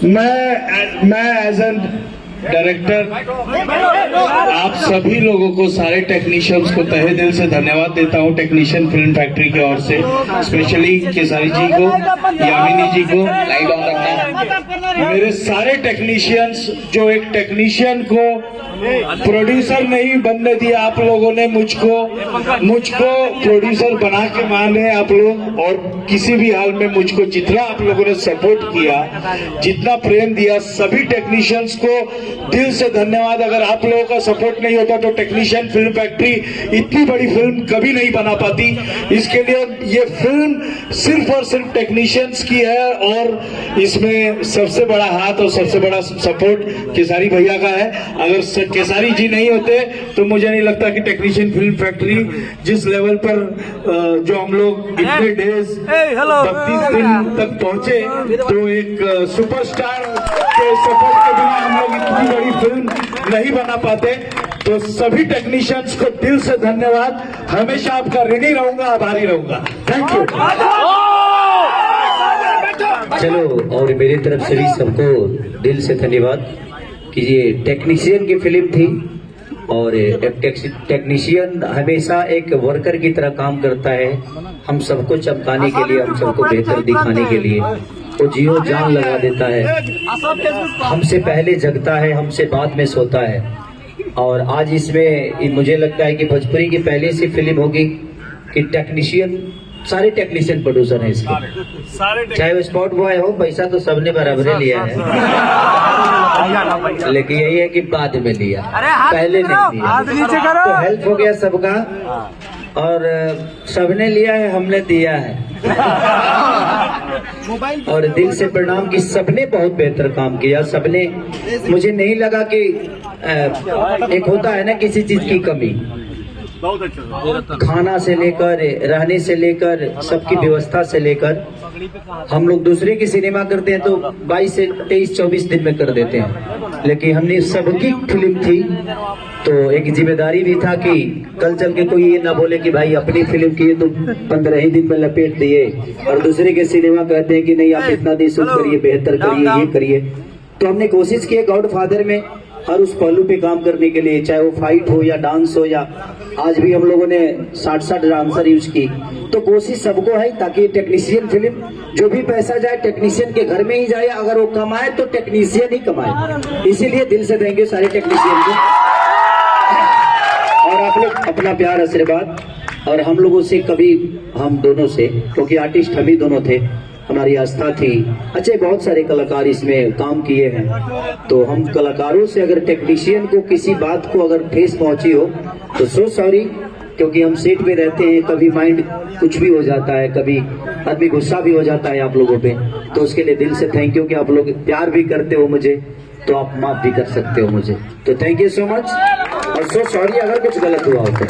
मैं as an director आप सभी लोगों को, सारे टेक्नीशियंस को तहे दिल से धन्यवाद देता हूं। टेक्नीशियन फिल्म फैक्ट्री की ओर से स्पेशली केसारी जी को, यामिनी जी को, लाइट ऑन रखना, मेरे सारे टेक्नीशियंस जो एक टेक्नीशियन को प्रोड्यूसर नहीं बनने दिया आप लोगों ने, मुझको प्रोड्यूसर बना के माने आप लोग। और किसी भी हाल में मुझको जितना आप लोगों ने सपोर्ट किया, जितना प्रेम दिया, सभी टेक्नीशियंस को दिल से धन्यवाद। अगर आप लोगों का सपोर्ट नहीं होता तो टेक्नीशियन फिल्म फैक्ट्री इतनी बड़ी फिल्म कभी नहीं बना पाती। इसके लिए ये फिल्म सिर्फ और सिर्फ टेक्नीशियंस की है और इसमें सबसे बड़ा हाथ और सबसे बड़ा सपोर्ट केसारी भैया का है। अगर केसारी जी नहीं होते तो मुझे नहीं लगता कि टेक्नीशियन फिल्म फैक्ट्री जिस लेवल पर जो हम लोग इतने डेज 32 दिन तक पहुंचे, तो एक सुपरस्टार के सपोर्ट के बिना हम लोग इतनी बड़ी फिल्म नहीं बना पाते। तो सभी टेक्नीशियंस को दिल से धन्यवाद। हमेशा आपका ऋणी रहूंगा, आभारी रहूंगा। Thank you. चलो, और मेरी तरफ से भी सबको दिल से धन्यवाद कि ये टेक्नीशियन की फिल्म थी और टेक्नीशियन हमेशा एक वर्कर की तरह काम करता है, हम सबको चमकाने के लिए, हम सबको बेहतर दिखाने के लिए वो जियो जान लगा देता है। हमसे पहले जगता है, हमसे बाद में सोता है। और आज इसमें मुझे लगता है कि भोजपुरी की पहली सी फिल्म होगी कि टेक्नीशियन, सारे टेक्नीशियन प्रोड्यूसर हैं इसके, चाहे वो स्पॉट बॉय हो, पैसा तो सबने बराबर लिया है, लेकिन यही है कि बाद में लिया, पहले नहीं लिया। तो हेल्प हो गया सबका और सबने लिया है, हमने दिया है। और दिल से प्रणाम कि सबने बहुत बेहतर काम किया। सबने, मुझे नहीं लगा कि एक होता है ना किसी चीज की कमी, खाना से लेकर, रहने से लेकर, सबकी व्यवस्था से लेकर। हम लोग दूसरे की सिनेमा करते हैं तो 22 से 23-24 दिन में कर देते हैं, लेकिन हमने सबकी फिल्म थी तो एक जिम्मेदारी भी था कि कल चल के कोई ये ना बोले कि भाई अपनी फिल्म की है तो 15 ही दिन में लपेट दिए, और दूसरे के सिनेमा कहते हैं कि नहीं आप इतना दिन शूट करिए, बेहतर करिए, ये करिए। तो हमने कोशिश की गॉडफादर में हर उस पहलू पे काम करने के लिए, चाहे वो फाइट हो या डांस हो, या आज भी हम लोगों ने 60 डांसर यूज की। तो कोशिश सबको है ताकि टेक्नीशियन फिल्म, जो भी पैसा जाए टेक्नीशियन के घर में ही जाए, अगर वो कमाए तो टेक्नीशियन ही कमाए। इसीलिए दिल से देंगे सारे टेक्नीशियन को, और आप लोग अपना प्यार, आशीर्वाद। और हम लोगों से कभी, हम दोनों से, क्योंकि आर्टिस्ट हम ही दोनों थे, हमारी आस्था थी। अच्छे बहुत सारे कलाकार इसमें काम किए हैं, तो हम कलाकारों से अगर टेक्नीशियन को किसी बात को अगर ठेस पहुंची हो तो सो सॉरी, क्योंकि हम सेट पे रहते हैं, कभी माइंड कुछ भी हो जाता है, कभी आदमी गुस्सा भी हो जाता है आप लोगों पे, तो उसके लिए दिल से थैंक यू कि आप लोग प्यार भी करते हो मुझे, तो आप माफ भी कर सकते हो मुझे। तो थैंक यू सो मच, और सो सॉरी अगर कुछ गलत हुआ हो तो।